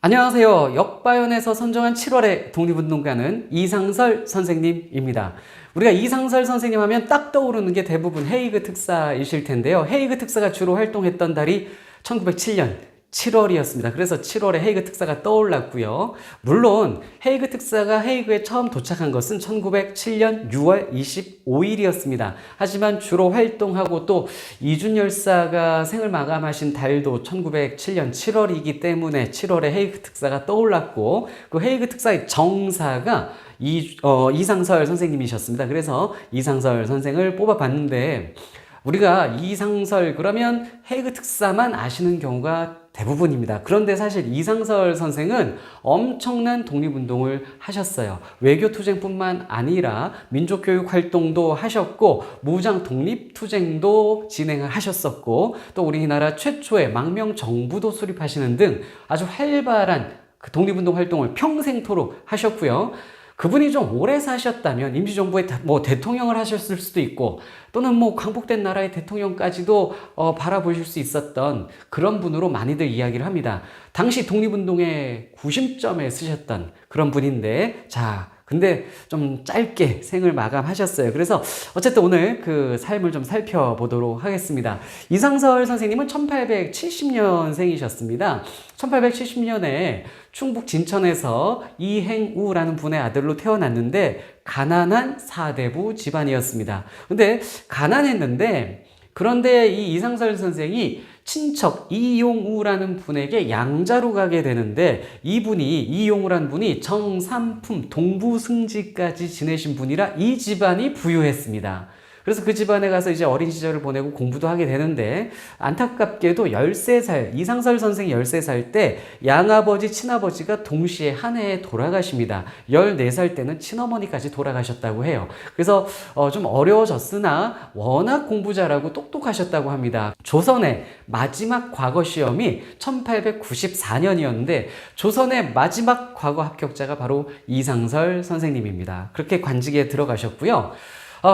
안녕하세요. 역바연에서 선정한 7월의 독립운동가는 이상설 선생님입니다. 우리가 이상설 선생님 하면 딱 떠오르는 게 대부분 헤이그 특사이실 텐데요. 헤이그 특사가 주로 활동했던 달이 1907년 7월이었습니다. 그래서 7월에 헤이그 특사가 떠올랐고요. 물론 헤이그 특사가 헤이그에 처음 도착한 것은 1907년 6월 25일이었습니다. 하지만 주로 활동하고 또 이준 열사가 생을 마감하신 달도 1907년 7월이기 때문에 7월에 헤이그 특사가 떠올랐고, 그 헤이그 특사의 정사가 이상설 선생님이셨습니다. 그래서 이상설 선생을 뽑아봤는데, 우리가 이상설 그러면 헤이그 특사만 아시는 경우가 대부분입니다. 그런데 사실 이상설 선생은 엄청난 독립운동을 하셨어요. 외교투쟁뿐만 아니라 민족교육 활동도 하셨고, 무장 독립투쟁도 진행을 하셨었고, 또 우리나라 최초의 망명정부도 수립하시는 등 아주 활발한 그 독립운동 활동을 평생토록 하셨고요. 그분이 좀 오래 사셨다면 임시정부의 대통령을 하셨을 수도 있고, 또는 광복된 나라의 대통령까지도 바라보실 수 있었던 그런 분으로 많이들 이야기를 합니다. 당시 독립운동의 구심점에 쓰셨던 그런 분인데, 근데 좀 짧게 생을 마감하셨어요. 그래서 어쨌든 오늘 그 삶을 좀 살펴보도록 하겠습니다. 이상설 선생님은 1870년생이셨습니다. 1870년에 충북 진천에서 이행우라는 분의 아들로 태어났는데, 가난한 사대부 집안이었습니다. 근데 가난했는데, 그런데 이 이상설 선생이 친척 이용우라는 분에게 양자로 가게 되는데, 이용우라는 분이 정삼품 동부승지까지 지내신 분이라 이 집안이 부유했습니다. 그래서 그 집안에 가서 이제 어린 시절을 보내고 공부도 하게 되는데, 안타깝게도 13살, 이상설 선생이 13살 때 양아버지, 친아버지가 동시에 한 해에 돌아가십니다. 14살 때는 친어머니까지 돌아가셨다고 해요. 그래서 좀 어려워졌으나 워낙 공부 잘하고 똑똑하셨다고 합니다. 조선의 마지막 과거 시험이 1894년이었는데, 조선의 마지막 과거 합격자가 바로 이상설 선생님입니다. 그렇게 관직에 들어가셨고요.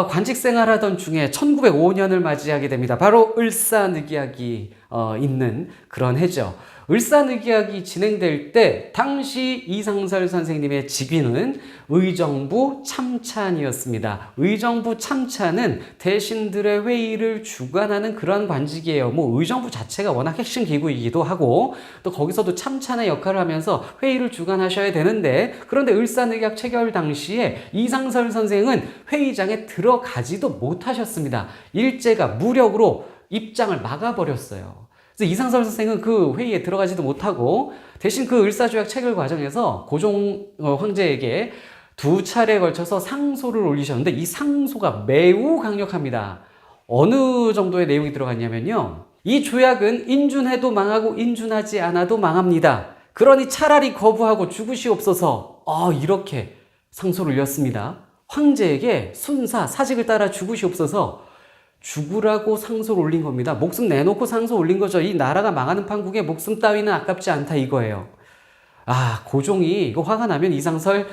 관직 생활하던 중에 1905년을 맞이하게 됩니다. 바로 을사늑약이 있는 그런 해죠. 을사늑약이 진행될 때 당시 이상설 선생님의 직위는 의정부 참찬이었습니다. 의정부 참찬은 대신들의 회의를 주관하는 그런 관직이에요. 의정부 자체가 워낙 핵심 기구이기도 하고, 또 거기서도 참찬의 역할을 하면서 회의를 주관하셔야 되는데, 그런데 을사늑약 체결 당시에 이상설 선생은 회의장에 들어가지도 못하셨습니다. 일제가 무력으로 입장을 막아버렸어요. 그래서 이상설 선생은 그 회의에 들어가지도 못하고, 대신 그 을사조약 체결 과정에서 고종 황제에게 2차례에 걸쳐서 상소를 올리셨는데, 이 상소가 매우 강력합니다. 어느 정도의 내용이 들어갔냐면요, 이 조약은 인준해도 망하고 인준하지 않아도 망합니다. 그러니 차라리 거부하고 죽으시옵소서. 이렇게 상소를 올렸습니다. 황제에게 순사 사직을 따라 죽으시옵소서. 죽으라고 상소를 올린 겁니다. 목숨 내놓고 상소 올린 거죠. 이 나라가 망하는 판국에 목숨 따위는 아깝지 않다 이거예요. 고종이 이거 화가 나면 이상설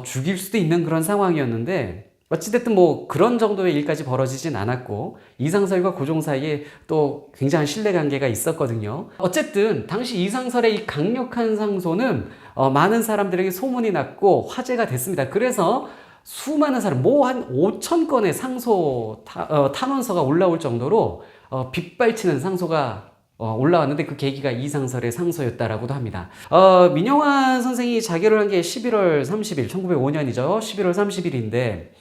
죽일 수도 있는 그런 상황이었는데, 어찌됐든 그런 정도의 일까지 벌어지진 않았고, 이상설과 고종 사이에 또 굉장한 신뢰관계가 있었거든요. 어쨌든 당시 이상설의 이 강력한 상소는 많은 사람들에게 소문이 났고 화제가 됐습니다. 그래서 수많은 사람, 한 5천 건의 상소 탄원서가 올라올 정도로 빗발치는 상소가 올라왔는데, 그 계기가 이상설의 상소였다라고도 합니다. 민영환 선생이 자결을 한 게 11월 30일, 1905년이죠. 11월 30일인데,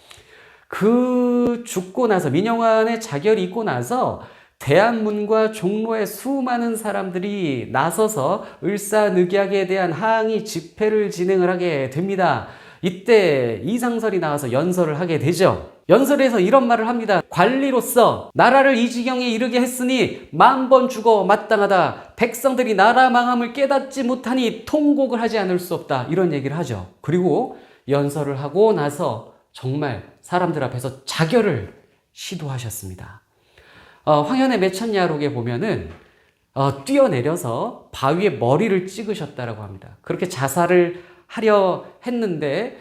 그 죽고 나서, 민영환의 자결이 있고 나서 대한문과 종로에 수많은 사람들이 나서서 을사늑약에 대한 항의 집회를 진행을 하게 됩니다. 이때 이상설이 나와서 연설을 하게 되죠. 연설에서 이런 말을 합니다. 관리로서 나라를 이 지경에 이르게 했으니 10,000번 죽어 마땅하다. 백성들이 나라 망함을 깨닫지 못하니 통곡을 하지 않을 수 없다. 이런 얘기를 하죠. 그리고 연설을 하고 나서 정말 사람들 앞에서 자결을 시도하셨습니다. 황현의 매천야록에 보면은 뛰어내려서 바위에 머리를 찍으셨다라고 합니다. 그렇게 자살을 하려 했는데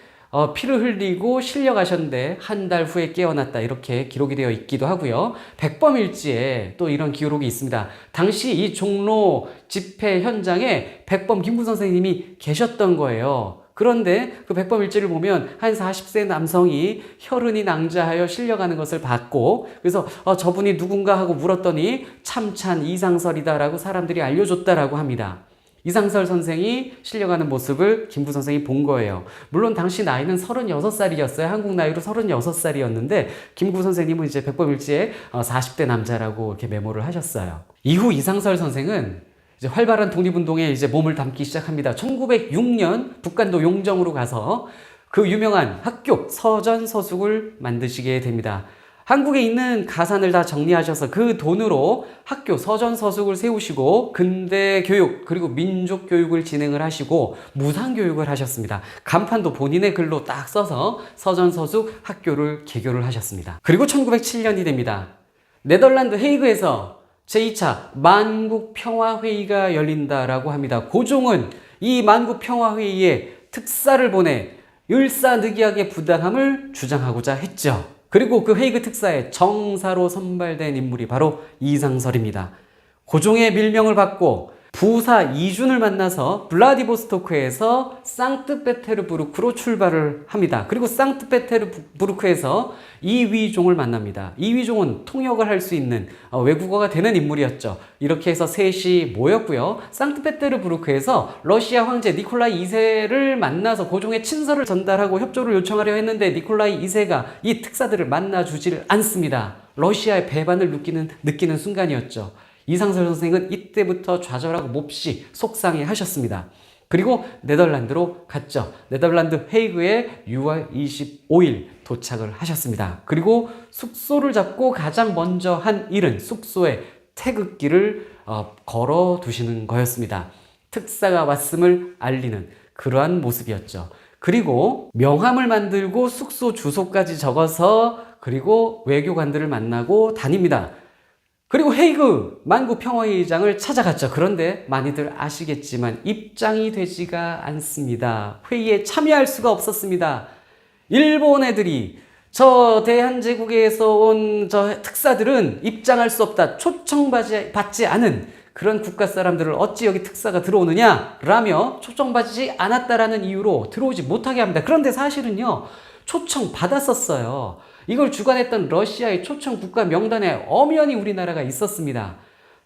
피를 흘리고 실려가셨는데 한 달 후에 깨어났다 이렇게 기록이 되어 있기도 하고요. 백범일지에 또 이런 기록이 있습니다. 당시 이 종로 집회 현장에 백범 김구 선생님이 계셨던 거예요. 그런데 그 백범일지를 보면 한 40세 남성이 혈흔이 낭자하여 실려가는 것을 봤고, 그래서 저분이 누군가 하고 물었더니 참찬 이상설이다라고 사람들이 알려줬다라고 합니다. 이상설 선생이 실려가는 모습을 김구 선생이 본 거예요. 물론 당시 나이는 36살이었어요. 한국 나이로 36살이었는데 김구 선생님은 이제 백범일지에 40대 남자라고 이렇게 메모를 하셨어요. 이후 이상설 선생은 이제 활발한 독립운동에 이제 몸을 담기 시작합니다. 1906년 북간도 용정으로 가서 그 유명한 학교 서전서숙을 만드시게 됩니다. 한국에 있는 가산을 다 정리하셔서 그 돈으로 학교 서전서숙을 세우시고 근대 교육 그리고 민족 교육을 진행을 하시고 무상교육을 하셨습니다. 간판도 본인의 글로 딱 써서 서전서숙 학교를 개교를 하셨습니다. 그리고 1907년이 됩니다. 네덜란드 헤이그에서 제2차 만국평화회의가 열린다라고 합니다. 고종은 이 만국평화회의에 특사를 보내 일사늑약의 부당함을 주장하고자 했죠. 그리고 그 헤이그 특사의 정사로 선발된 인물이 바로 이상설입니다. 고종의 밀명을 받고 부사 이준을 만나서 블라디보스토크에서 상트페테르부르크로 출발을 합니다. 그리고 상트페테르부르크에서 이위종을 만납니다. 이위종은 통역을 할 수 있는 외국어가 되는 인물이었죠. 이렇게 해서 셋이 모였고요. 상트페테르부르크에서 러시아 황제 니콜라이 2세를 만나서 고종의 친서를 전달하고 협조를 요청하려 했는데 니콜라이 2세가 이 특사들을 만나주질 않습니다. 러시아의 배반을 느끼는 순간이었죠. 이상설 선생은 이때부터 좌절하고 몹시 속상해 하셨습니다. 그리고 네덜란드로 갔죠. 네덜란드 헤이그에 6월 25일 도착을 하셨습니다. 그리고 숙소를 잡고 가장 먼저 한 일은 숙소에 태극기를 걸어 두시는 거였습니다. 특사가 왔음을 알리는 그러한 모습이었죠. 그리고 명함을 만들고 숙소 주소까지 적어서 그리고 외교관들을 만나고 다닙니다. 그리고 헤이그 만국평화회의장을 찾아갔죠. 그런데 많이들 아시겠지만 입장이 되지가 않습니다. 회의에 참여할 수가 없었습니다. 일본 애들이 저 대한제국에서 온 저 특사들은 입장할 수 없다. 초청받지 않은 그런 국가 사람들을 어찌 여기 특사가 들어오느냐 라며 초청받지 않았다라는 이유로 들어오지 못하게 합니다. 그런데 사실은요, 초청받았었어요. 이걸 주관했던 러시아의 초청 국가 명단에 엄연히 우리나라가 있었습니다.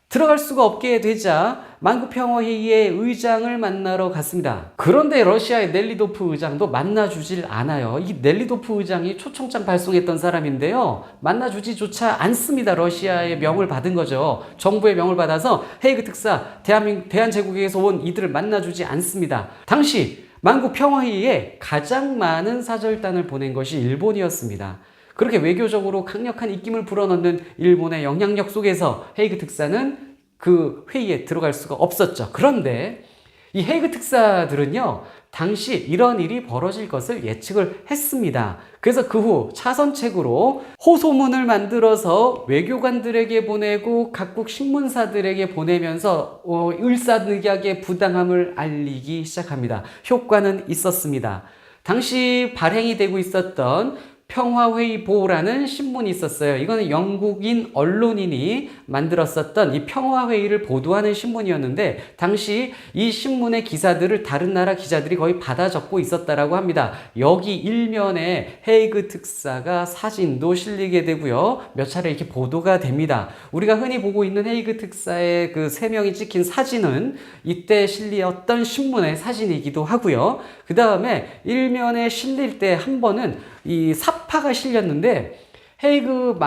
들어갈 수가 없게 되자 만국평화회의의 의장을 만나러 갔습니다. 그런데 러시아의 넬리도프 의장도 만나주질 않아요. 이 넬리도프 의장이 초청장 발송했던 사람인데요, 만나주지조차 않습니다. 러시아의 명을 받은 거죠. 정부의 명을 받아서 헤이그 특사, 대한제국에서 온 이들을 만나주지 않습니다. 당시 만국평화회의에 가장 많은 사절단을 보낸 것이 일본이었습니다. 그렇게 외교적으로 강력한 입김을 불어넣는 일본의 영향력 속에서 헤이그 특사는 그 회의에 들어갈 수가 없었죠. 그런데 이 헤이그 특사들은요, 당시 이런 일이 벌어질 것을 예측을 했습니다. 그래서 그 후 차선책으로 호소문을 만들어서 외교관들에게 보내고 각국 신문사들에게 보내면서 일사늑약의 부당함을 알리기 시작합니다. 효과는 있었습니다. 당시 발행이 되고 있었던 평화회의보라는 신문이 있었어요. 이거는 영국인 언론인이 만들었었던 이 평화회의를 보도하는 신문이었는데, 당시 이 신문의 기사들을 다른 나라 기자들이 거의 받아 적고 있었다라고 합니다. 여기 일면에 헤이그 특사가 사진도 실리게 되고요, 몇 차례 이렇게 보도가 됩니다. 우리가 흔히 보고 있는 헤이그 특사의 그 3명이 찍힌 사진은 이때 실렸던 신문의 사진이기도 하고요. 그 다음에 일면에 실릴 때 한 번은 이 사파가 실렸는데 헤이그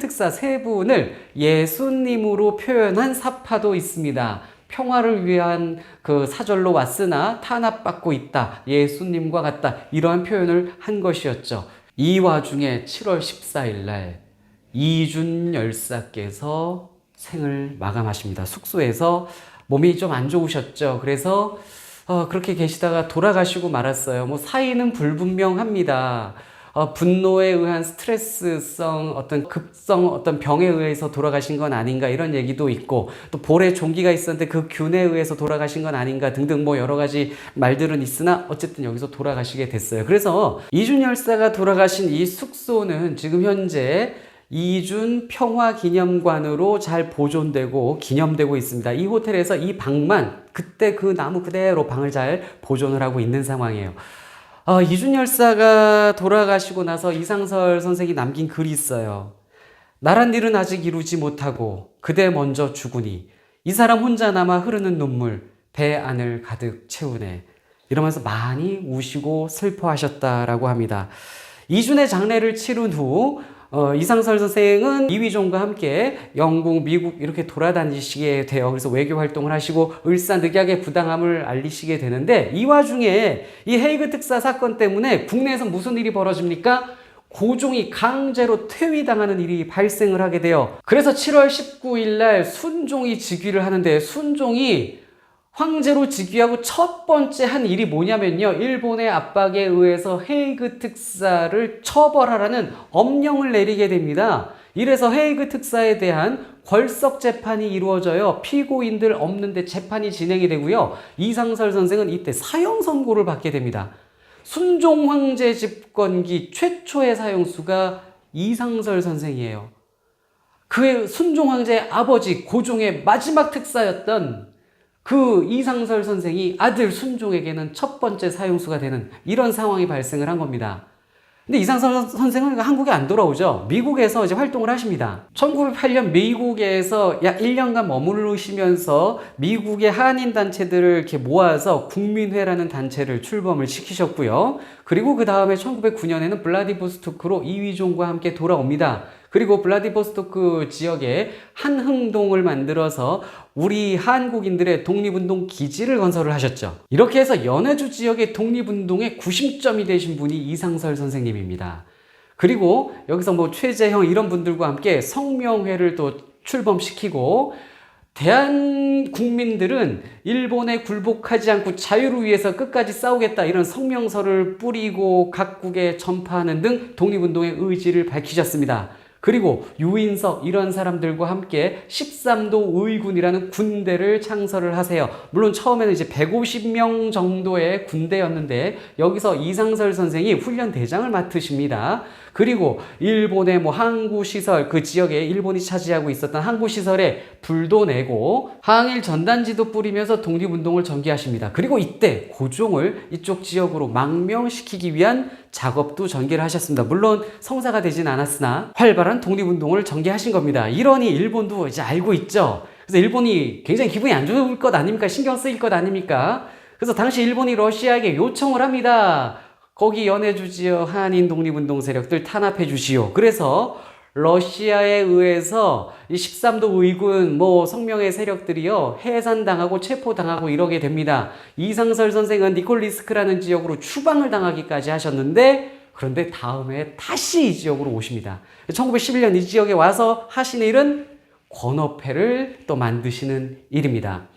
특사 3분을 예수님으로 표현한 사파도 있습니다. 평화를 위한 그 사절로 왔으나 탄압받고 있다, 예수님과 같다, 이러한 표현을 한 것이었죠. 이 와중에 7월 14일 날 이준 열사께서 생을 마감하십니다. 숙소에서 몸이 좀 안 좋으셨죠. 그래서 그렇게 계시다가 돌아가시고 말았어요. 사인은 불분명합니다. 분노에 의한 스트레스성 어떤 급성 어떤 병에 의해서 돌아가신 건 아닌가 이런 얘기도 있고 또 볼에 종기가 있었는데 그 균에 의해서 돌아가신 건 아닌가 등등 뭐 여러 가지 말들은 있으나 어쨌든 여기서 돌아가시게 됐어요. 그래서 이준 열사가 돌아가신 이 숙소는 지금 현재 이준 평화기념관으로 잘 보존되고 기념되고 있습니다. 이 호텔에서 이 방만 그때 그 나무 그대로 방을 잘 보존을 하고 있는 상황이에요. 이준 열사가 돌아가시고 나서 이상설 선생이 남긴 글이 있어요. 나란 일은 아직 이루지 못하고 그대 먼저 죽으니 이 사람 혼자 남아 흐르는 눈물 배 안을 가득 채우네. 이러면서 많이 우시고 슬퍼하셨다라고 합니다. 이준의 장례를 치른 후 이상설 선생은 이휘종과 함께 영국, 미국 이렇게 돌아다니시게 돼요. 그래서 외교 활동을 하시고 을사늑약의 부당함을 알리시게 되는데 이 와중에 이 헤이그 특사 사건 때문에 국내에서 무슨 일이 벌어집니까? 고종이 강제로 퇴위당하는 일이 발생을 하게 돼요. 그래서 7월 19일 날 순종이 즉위를 하는데 순종이 황제로 즉위하고 첫 번째 한 일이 뭐냐면요. 일본의 압박에 의해서 헤이그 특사를 처벌하라는 엄령을 내리게 됩니다. 이래서 헤이그 특사에 대한 걸석 재판이 이루어져요. 피고인들 없는데 재판이 진행이 되고요. 이상설 선생은 이때 사형 선고를 받게 됩니다. 순종 황제 집권기 최초의 사형수가 이상설 선생이에요. 그의 순종 황제의 아버지 고종의 마지막 특사였던 그 이상설 선생이 아들 순종에게는 첫 번째 사형수가 되는 이런 상황이 발생을 한 겁니다. 근데 이상설 선생은 한국에 안 돌아오죠. 미국에서 이제 활동을 하십니다. 1908년 미국에서 약 1년간 머무르시면서 미국의 한인 단체들을 이렇게 모아서 국민회라는 단체를 출범을 시키셨고요. 그리고 그 다음에 1909년에는 블라디보스토크로 이휘종과 함께 돌아옵니다. 그리고 블라디보스토크 지역에 한흥동을 만들어서 우리 한국인들의 독립운동 기지를 건설을 하셨죠. 이렇게 해서 연해주 지역의 독립운동의 구심점이 되신 분이 이상설 선생님입니다. 그리고 여기서 뭐 최재형 이런 분들과 함께 성명회를 또 출범시키고 대한 국민들은 일본에 굴복하지 않고 자유를 위해서 끝까지 싸우겠다 이런 성명서를 뿌리고 각국에 전파하는 등 독립운동의 의지를 밝히셨습니다. 그리고 유인석 이런 사람들과 함께 13도 의군이라는 군대를 창설을 하세요. 물론 처음에는 이제 150명 정도의 군대였는데 여기서 이상설 선생이 훈련 대장을 맡으십니다. 그리고 일본의 뭐 항구 시설, 그 지역에 일본이 차지하고 있었던 항구 시설에 불도 내고 항일 전단지도 뿌리면서 독립운동을 전개하십니다. 그리고 이때 고종을 이쪽 지역으로 망명시키기 위한 작업도 전개를 하셨습니다. 물론 성사가 되진 않았으나 활발한 독립운동을 전개하신 겁니다. 이러니 일본도 이제 알고 있죠. 그래서 일본이 굉장히 기분이 안 좋을 것 아닙니까? 신경 쓰일 것 아닙니까? 그래서 당시 일본이 러시아에게 요청을 합니다. 거기 연해주 지역 한인 독립운동 세력들 탄압해 주시오. 그래서 러시아에 의해서 이 13도 의군 뭐 성명의 세력들이요 해산당하고 체포당하고 이러게 됩니다. 이상설 선생은 니콜리스크라는 지역으로 추방을 당하기까지 하셨는데 그런데 다음에 다시 이 지역으로 오십니다. 1911년 이 지역에 와서 하시는 일은 권업회를 또 만드시는 일입니다.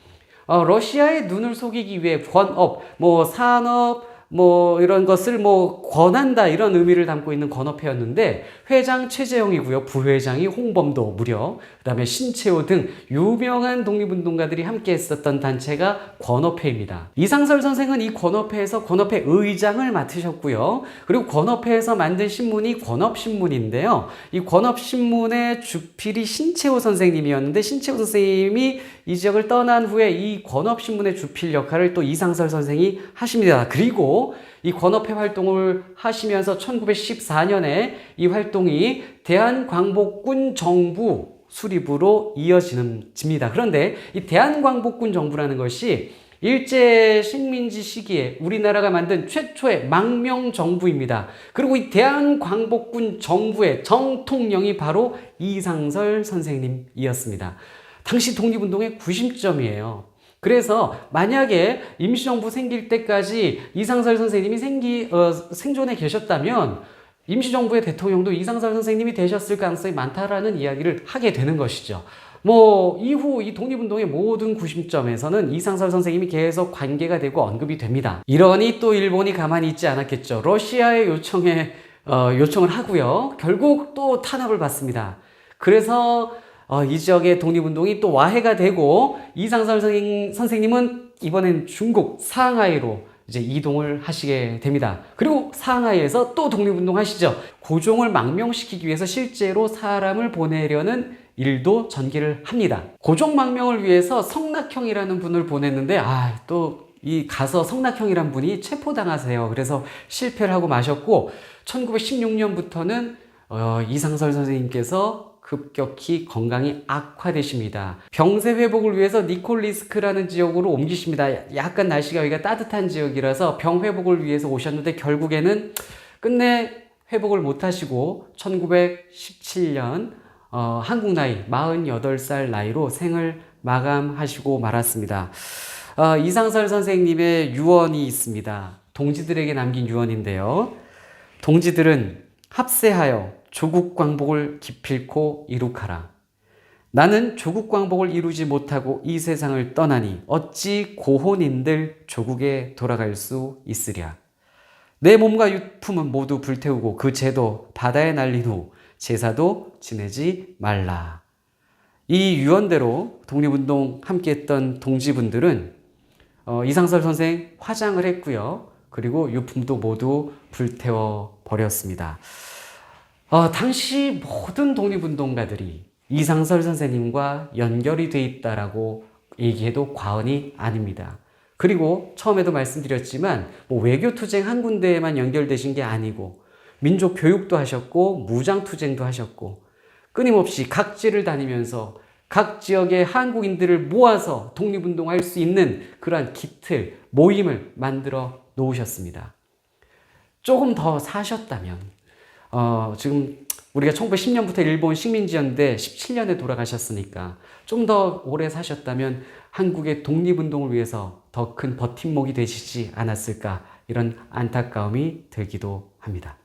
러시아의 눈을 속이기 위해 권업, 뭐 산업, 뭐 이런 것을 뭐 권한다 이런 의미를 담고 있는 권업회였는데 회장 최재형이고요. 부회장이 홍범도 무려 그 다음에 신채호 등 유명한 독립운동가들이 함께 했었던 단체가 권업회입니다. 이상설 선생은 이 권업회에서 권업회 의장을 맡으셨고요. 그리고 권업회에서 만든 신문이 권업신문인데요. 이 권업신문의 주필이 신채호 선생님이었는데 신채호 선생님이 이 지역을 떠난 후에 이 권업신문의 주필 역할을 또 이상설 선생이 하십니다. 그리고 이 권업회 활동을 하시면서 1914년에 이 활동이 대한광복군 정부 수립으로 이어집니다. 그런데 이 대한광복군 정부라는 것이 일제 식민지 시기에 우리나라가 만든 최초의 망명 정부입니다. 그리고 이 대한광복군 정부의 정통령이 바로 이상설 선생님이었습니다. 당시 독립운동의 구심점이에요. 그래서 만약에 임시정부 생길 때까지 이상설 선생님이 생존해 계셨다면 임시정부의 대통령도 이상설 선생님이 되셨을 가능성이 많다라는 이야기를 하게 되는 것이죠. 뭐 이후 이 독립운동의 모든 구심점에서는 이상설 선생님이 계속 관계가 되고 언급이 됩니다. 이러니 또 일본이 가만히 있지 않았겠죠. 러시아의 요청에 요청을 하고요. 결국 또 탄압을 받습니다. 그래서 이 지역의 독립운동이 또 와해가 되고 이상설 선생님은 이번엔 중국 상하이로 이제 이동을 하시게 됩니다. 그리고 상하이에서 또 독립운동 하시죠. 고종을 망명시키기 위해서 실제로 사람을 보내려는 일도 전개를 합니다. 고종 망명을 위해서 성낙형이라는 분을 보냈는데 또 이 가서 성낙형이란 분이 체포당하세요. 그래서 실패를 하고 마셨고 1916년부터는 이상설 선생님께서 급격히 건강이 악화되십니다. 병세 회복을 위해서 니콜리스크라는 지역으로 옮기십니다. 약간 날씨가 여기가 따뜻한 지역이라서 병 회복을 위해서 오셨는데 결국에는 끝내 회복을 못 하시고 1917년 한국 나이 48살 나이로 생을 마감하시고 말았습니다. 이상설 선생님의 유언이 있습니다. 동지들에게 남긴 유언인데요. 동지들은 합세하여 조국 광복을 기필코 이룩하라. 나는 조국 광복을 이루지 못하고 이 세상을 떠나니 어찌 고혼인들 조국에 돌아갈 수 있으랴. 내 몸과 유품은 모두 불태우고 그 제도 바다에 날린 후 제사도 지내지 말라. 이 유언대로 독립운동 함께했던 동지분들은 이상설 선생 화장을 했고요. 그리고 유품도 모두 불태워 버렸습니다. 당시 모든 독립운동가들이 이상설 선생님과 연결이 돼 있다라고 얘기해도 과언이 아닙니다. 그리고 처음에도 말씀드렸지만 외교투쟁 한 군데에만 연결되신 게 아니고 민족 교육도 하셨고 무장투쟁도 하셨고 끊임없이 각지를 다니면서 각 지역의 한국인들을 모아서 독립운동할 수 있는 그러한 기틀, 모임을 만들어 놓으셨습니다. 조금 더 사셨다면 지금 우리가 1910년부터 일본 식민지였는데 17년에 돌아가셨으니까 좀 더 오래 사셨다면 한국의 독립운동을 위해서 더 큰 버팀목이 되시지 않았을까 이런 안타까움이 들기도 합니다.